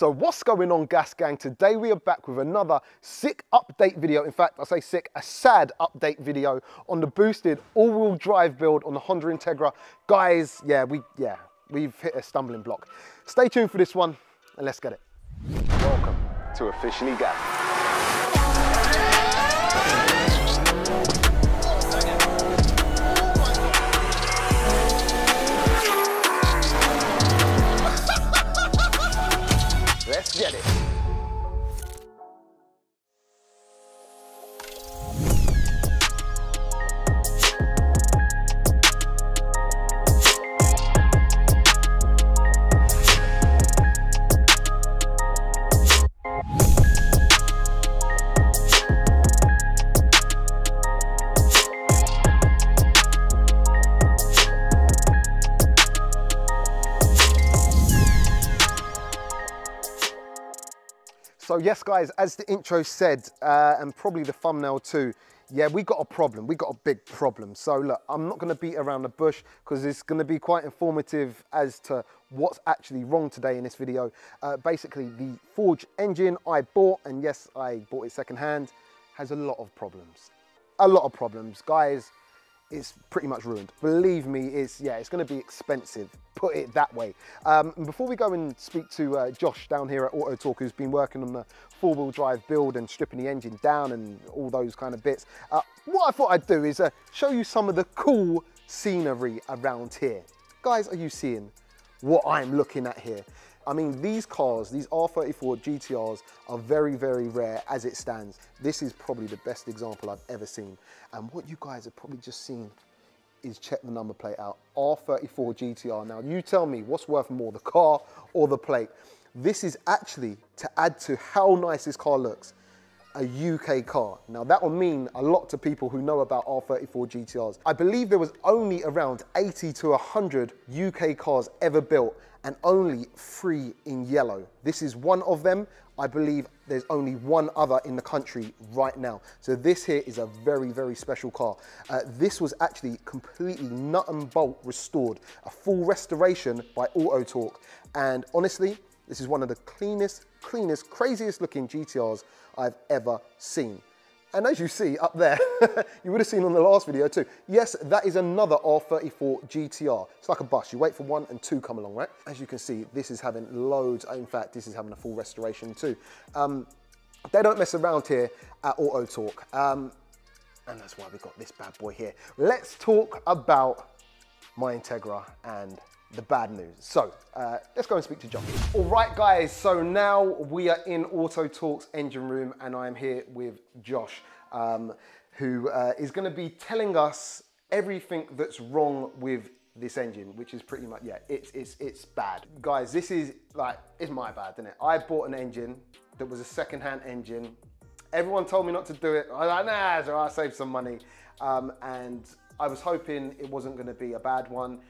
So what's going on, Gas Gang? Today we are back with another sick update video. In fact, I say sick, a sad update video on the boosted all-wheel drive build on the Honda Integra. Guys, we've hit a stumbling block. Stay tuned for this one and let's get it. Welcome to Officially Gas. Let's get it. So yes, guys, as the intro said, and probably the thumbnail too, yeah, we got a problem. We got a big problem. So look, I'm not going to beat around the bush because it's going to be quite informative as to what's actually wrong today in this video. Basically, the forged engine I bought, and yes, I bought it secondhand, has a lot of problems. A lot of problems, guys. It's pretty much ruined. Believe me, it's going to be expensive, put it that way. Before we go and speak to Josh down here at Auto Talk, who's been working on the four-wheel drive build and stripping the engine down and all those kind of bits, what I thought I'd do is show you some of the cool scenery around here. Guys, are you seeing what I'm looking at here? I mean, these cars, these R34 GTRs are very, very rare as it stands. This is probably the best example I've ever seen. And what you guys have probably just seen is, check the number plate out, R34 GTR. Now, you tell me what's worth more, the car or the plate? This is actually, to add to how nice this car looks, a UK car. Now that will mean a lot to people who know about R34 GTRs. I believe there was only around 80 to 100 UK cars ever built and only 3 in yellow. This is one of them. I believe there's only one other in the country right now. So this here is a very, very special car. This was actually completely nut and bolt restored, a full restoration by Auto Talk. And honestly, this is one of the cleanest, craziest looking GTRs I've ever seen. And as you see up there, you would have seen on the last video too. Yes, that is another R34 GTR. It's like a bus. You wait for 1 and 2 come along, right? As you can see, this is having loads. In fact, this is having a full restoration too. They don't mess around here at Auto Talk. And that's why we've got this bad boy here. Let's talk about my Integra and the bad news. So let's go and speak to John. All right, guys, so now we are in Auto Talk's engine room and I'm here with Josh, who is gonna be telling us everything that's wrong with this engine, which is pretty much, yeah, it's bad. Guys, this is like, it's my bad, isn't it? I bought an engine that was a secondhand engine. Everyone told me not to do it. I was like, nah, so I'll save some money. And I was hoping it wasn't gonna be a bad one.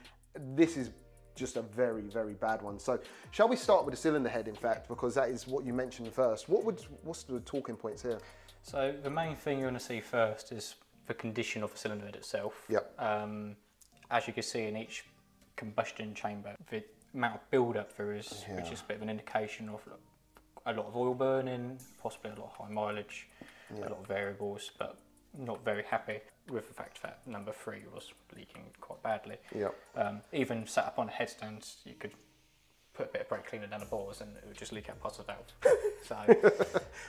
This is just a very, very bad one. So shall we start with the cylinder head, in fact, because that is what you mentioned first. What's the talking points here? So the main thing you're going to see first is the condition of the cylinder head itself. Yep. As you can see in each combustion chamber, the amount of build-up there is, which is a bit of an indication of a lot of oil burning, possibly a lot of high mileage, a lot of variables, but not very happy with the fact that number 3 was leaking quite badly. Even sat up on a headstand, you could put a bit of brake cleaner down the bores and it would just leak out past the valve. So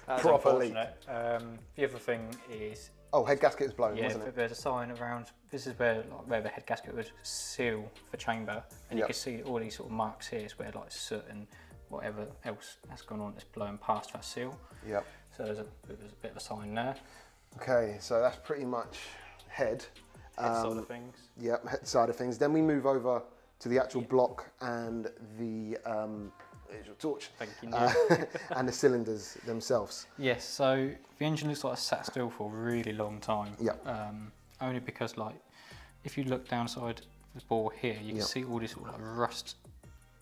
that's proper leak. The other thing is, oh, head gasket is blown, wasn't it? There's a sign around. This is where the head gasket would seal the chamber, and you can see all these sort of marks here. Is where like soot and whatever else has gone on is blowing past that seal. So there's a bit of a sign there. Okay, so that's pretty much head. Side of things. Yep, head side of things. Then we move over to the actual block and the there's your torch. Thank you. And the cylinders themselves. Yes, so the engine looks like it's sat still for a really long time. Only because, like, if you look downside the bore here, you can see all these sort of like rust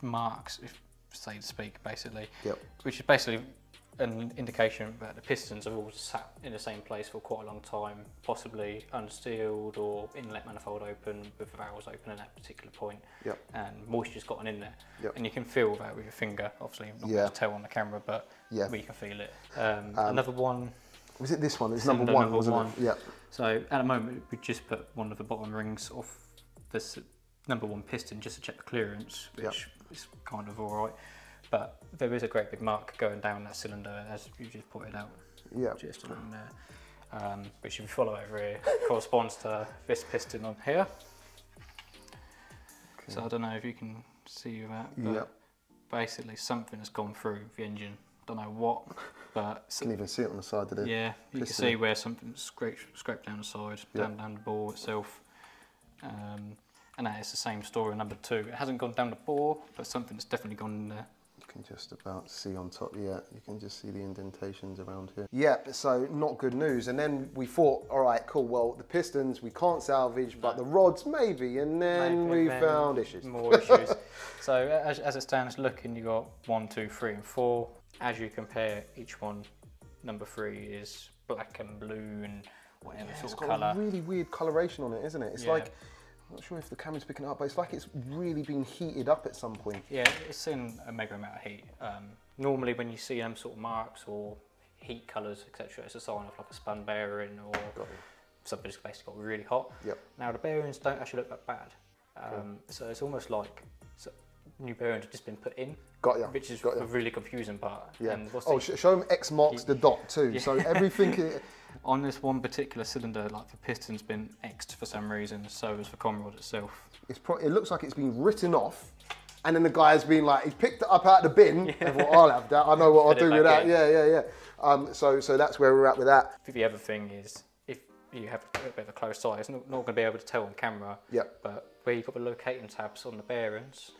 marks, if so to speak, basically. Which is basically an indication that the pistons have all sat in the same place for quite a long time, possibly unsealed or inlet manifold open with the valves open at that particular point, and moisture's gotten in there. And you can feel that with your finger. Obviously, you're not going to tell on the camera, but we can feel it. Another one. Was it this one? It's number one, wasn't it? Yeah. So at the moment, we just put one of the bottom rings off this number one piston just to check the clearance, which is kind of all right. But there is a great big mark going down that cylinder, as you just pointed out. Yeah. Just on there, which if you follow over here, corresponds to this piston on here. Okay. So I don't know if you can see that, but basically something has gone through the engine. Don't know what, but you can even see it on the side of the you can see where something scraped down the side, down the bore itself. And that is the same story number two. It hasn't gone down the bore, but something's definitely gone in there. You can just about see on top, you can just see the indentations around here. Yeah, so not good news. And then we thought, all right, cool, well, the pistons we can't salvage, but the rods maybe, and then we found issues. More issues. So as it stands looking, you got 1, 2, 3 and 4. As you compare each one, number 3 is black and blue and whatever sort of colour. It's got a really weird coloration on it, isn't it? It's like, I'm not sure if the camera's picking it up, but it's like it's really been heated up at some point. Yeah, it's in a mega amount of heat. Normally when you see them sort of marks or heat colours, etc., it's a sign of like a spun bearing or something's basically got really hot. Now the bearings don't actually look that bad. So it's almost like new bearings have just been put in. Which is a really confusing part. And show them X marks the dot too. So everything... On this one particular cylinder, like the piston's been X'd for some reason, so has the conrod itself. It looks like it's been written off, and then the guy's been like, he picked it up out of the bin, and thought, I'll have that, I know what I'll do with that. So that's where we're at with that. The other thing is, if you have a bit of a close eye, it's not going to be able to tell on camera, but where you've got the locating tabs on the bearings,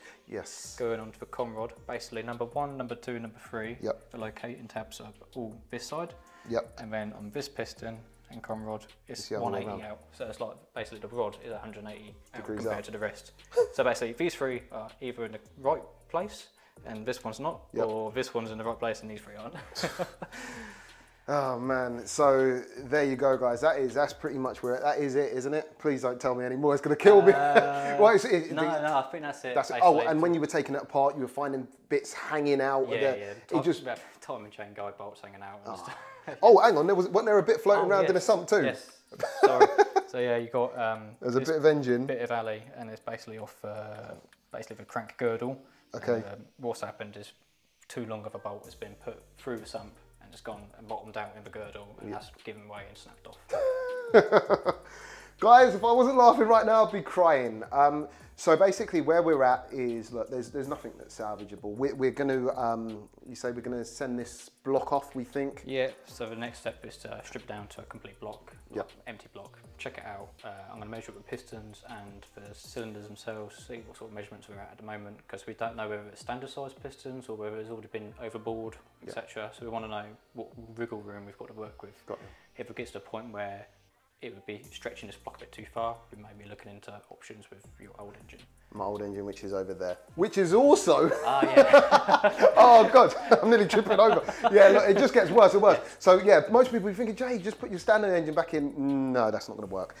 going onto the conrod, basically number 1, number 2, number 3, the locating tabs are all this side. And then on this piston and conrod, it's 180 out. So it's like basically the rod is 180 out compared to the rest. So basically these 3 are either in the right place and this one's not, or this one's in the right place and these 3 aren't. Oh man, so there you go guys, that's pretty much where, that is it, isn't it? Please don't tell me anymore, it's going to kill me. No, I think that's it. Oh, and when you were taking it apart, you were finding bits hanging out. Timing chain guide bolts hanging out and stuff. Oh, hang on, wasn't there a bit floating around in a sump too? Yes, sorry. So yeah, you got there's a bit of engine. Bit of alley, and it's basically off basically the crank girdle. Okay. What's happened is too long of a bolt has been put through the sump and it's gone and bottomed out in the girdle, and that's given way and snapped off. Guys, if I wasn't laughing right now, I'd be crying. So basically where we're at is, look, there's nothing that's salvageable. We're going to, you say we're going to send this block off, we think? Yeah, so the next step is to strip down to a complete block, empty block, check it out. I'm going to measure up the pistons and the cylinders themselves, see what sort of measurements we're at the moment, because we don't know whether it's standard size pistons or whether it's already been overboard, etc. So we want to know what wriggle room we've got to work with. If it gets to a point where it would be stretching this block a bit too far, we may be looking into options with your old engine. My old engine, which is over there. Which is also... Oh God, I'm nearly tripping over. Yeah, look, it just gets worse and worse. So yeah, most people are thinking, Jay, just put your standard engine back in. No, that's not going to work.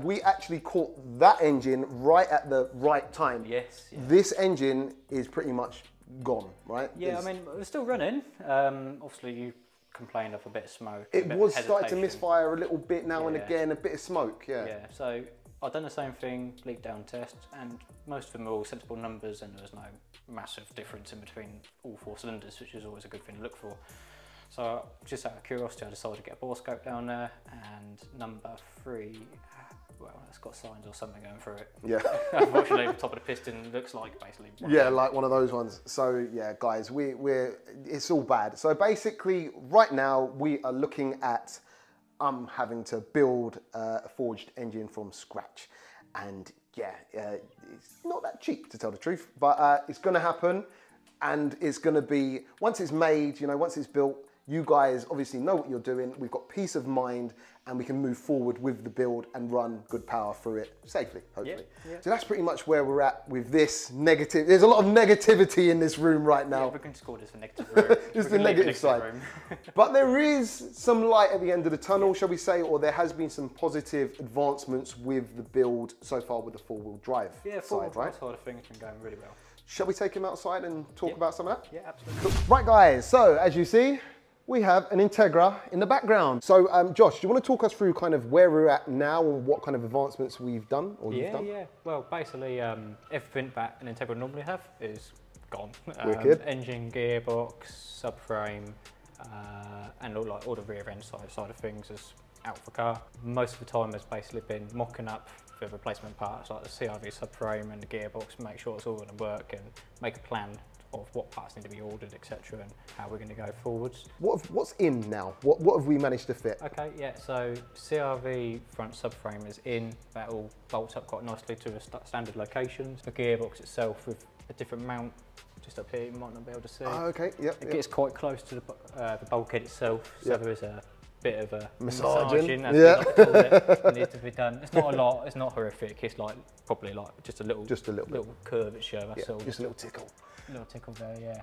We actually caught that engine right at the right time. Yes. This engine is pretty much gone, right? Yeah, I mean, it's still running. Obviously, you complained of a bit of smoke. It was starting to misfire a little bit now and again, a bit of smoke, Yeah, so I've done the same thing, leak down test, and most of them are all sensible numbers and there's no massive difference in between all 4 cylinders, which is always a good thing to look for. So just out of curiosity, I decided to get a bore scope down there, and number 3, well, it's got signs or something going through it. Yeah. Unfortunately, the top of the piston looks like basically... like one of those ones. So yeah, guys, it's all bad. So basically, right now, we are looking at having to build a forged engine from scratch. And yeah, it's not that cheap, to tell the truth, but it's going to happen. And it's going to be, once it's made, once it's built, You guys obviously know what you're doing. We've got peace of mind and we can move forward with the build and run good power through it safely, hopefully. Yeah. So that's pretty much where we're at with this negative. There's a lot of negativity in this room right now. Yeah, we can just call this a negative room. This is the negative side. But there is some light at the end of the tunnel, shall we say, or there has been some positive advancements with the build so far with the four-wheel drive four-wheel drive side of things has been going really well. Shall we take him outside and talk about some of that? Yeah, absolutely. Cool. Right guys, so as you see, we have an Integra in the background. So Josh, do you want to talk us through kind of where we're at now and what kind of advancements we've done or you've done? Yeah. Well, basically, everything that an Integra would normally have is gone. Wicked. Engine, gearbox, subframe, and all the rear end side of things is out for car. Most of the time has basically been mocking up for replacement parts like the CRV subframe and the gearbox, make sure it's all going to work and make a plan of what parts need to be ordered, etc., and how we're going to go forwards. What's in now? What have we managed to fit? Okay, yeah, so CRV front subframe is in. That all bolts up quite nicely to the standard locations. The gearbox itself with a different mount just up here, you might not be able to see. Oh, okay, yep. It gets quite close to the bulkhead itself, so there is a bit of a massaging, as we like to call it. It needs to be done. It's not a lot, it's not horrific, it's like probably like just a little curvature, that's all. Just a little tickle. A little tickle there, yeah.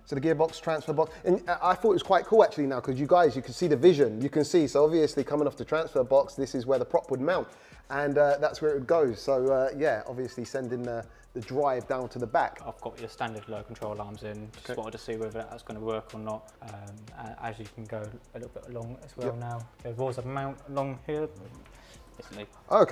So the gearbox, transfer box, and I thought it was quite cool actually now because you guys, you can see the vision, you can see, so obviously coming off the transfer box, this is where the prop would mount and that's where it would go. So yeah, obviously sending the drive down to the back. I've got your standard low control arms in, just wanted to see whether that's going to work or not. As you can go a little bit along as well now. There was a mount along here, basically. Oh,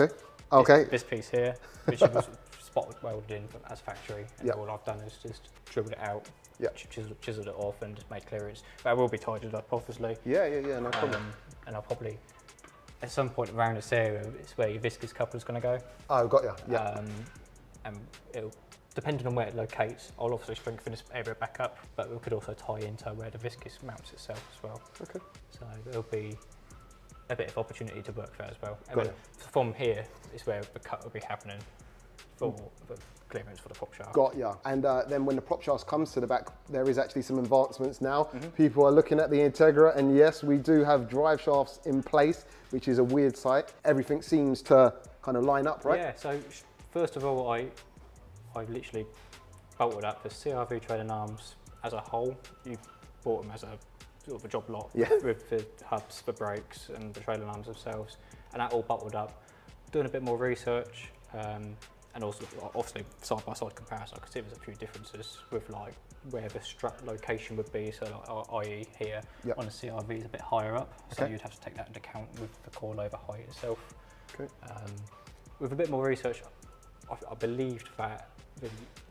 okay. This piece here, which was spot welded in as factory, and all I've done is just drilled it out, chiseled it off and just made clearance. But I will be tidied up, obviously. Yeah, no problem. And I'll probably, at some point around this area, it's where your viscous coupler is going to go. Oh, got ya, yeah. And it'll, depending on where it locates, I'll obviously strengthen this area back up, but we could also tie into where the viscous mounts itself as well. Okay. So there'll be a bit of opportunity to work there as well. And from here is where the cut will be happening for clearance for the prop shaft. Got ya. And then when the prop shaft comes to the back, there is actually some advancements now. People are looking at the Integra, and yes, we do have drive shafts in place, which is a weird sight. Everything seems to kind of line up, right? Yeah, so first of all, I literally bolted up the CRV trailing arms as a whole. You bought them as a sort of a job lot with the hubs, the brakes and the trailing arms themselves, and that all bolted up. Doing a bit more research and also obviously side by side comparison, I could see there's a few differences with like where the strut location would be, so like, i.e. here on the CRV is a bit higher up, so you'd have to take that into account with the coilover height itself. With a bit more research, I believed that the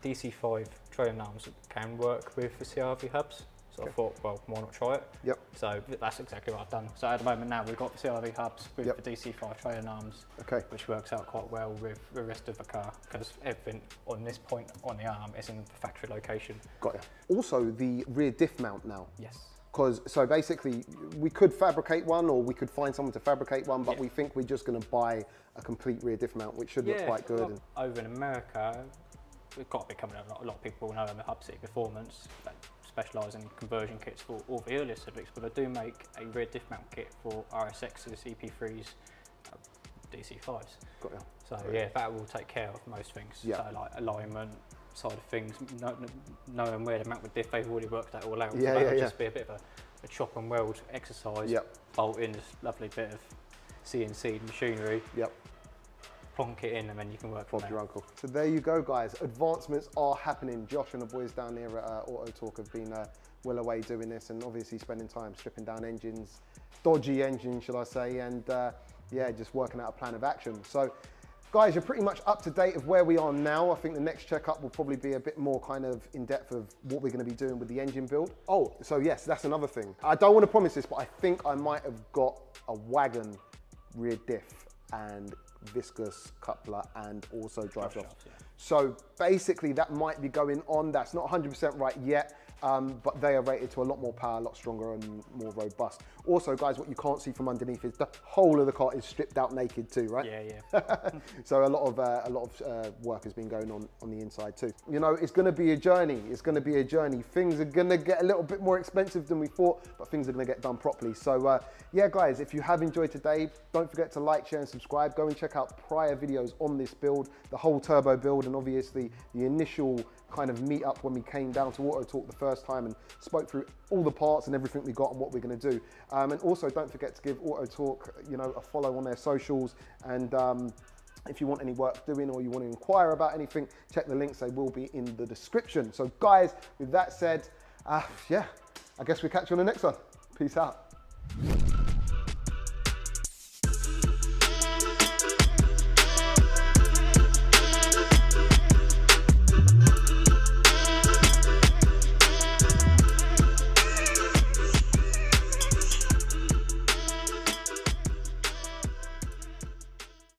DC5 trailing arms can work with the CRV hubs. So I thought, well, why not try it? So that's exactly what I've done. So at the moment now we've got the CRV hubs with the DC5 trailing arms, which works out quite well with the rest of the car because everything on this point on the arm is in the factory location. Got ya. Also the rear diff mount now. Yes. Because, so basically, we could fabricate one or we could find someone to fabricate one, but we think we're just going to buy a complete rear diff mount, which should look quite good. Over in America, we've got to be coming up, a lot of people know the Hub City Performance, that specialise in conversion kits for all the earlier Civics, but they do make a rear diff mount kit for RSXs, EP3s, DC5s. Got ya. So yeah, that will take care of most things. So like alignment, side of things, knowing where to mount the diff, they've already worked that all out. So that would just be a bit of a chop and weld exercise. Bolt in this lovely bit of CNC machinery. Plonk it in and then you can work from there. Your uncle. So there you go, guys. Advancements are happening. Josh and the boys down here at Auto Talk have been well away doing this and obviously spending time stripping down engines, dodgy engines, shall I say, and yeah, just working out a plan of action. So guys, you're pretty much up to date of where we are now. I think the next checkup will probably be a bit more kind of in depth of what we're going to be doing with the engine build. Oh, so yes, that's another thing. I don't want to promise this, but I think I might have got a wagon rear diff and viscous coupler and also drive shaft. So basically that might be going on. That's not 100% right yet. but they are rated to a lot more power, a lot stronger and more robust. Also, guys, what you can't see from underneath is the whole of the car is stripped out naked too, right? Yeah. So a lot of work has been going on the inside too. You know, it's going to be a journey. It's going to be a journey. Things are going to get a little bit more expensive than we thought, but things are going to get done properly. So yeah, guys, if you have enjoyed today, don't forget to like, share and subscribe. Go and check out prior videos on this build, the whole turbo build, and obviously the initial kind of meet up when we came down to Auto Talk the first time and spoke through all the parts and everything we got and what we're going to do. And also don't forget to give Auto Talk, you know, a follow on their socials. And if you want any work doing or you want to inquire about anything, check the links. They will be in the description. So guys, with that said, yeah, I guess we'll catch you on the next one. Peace out.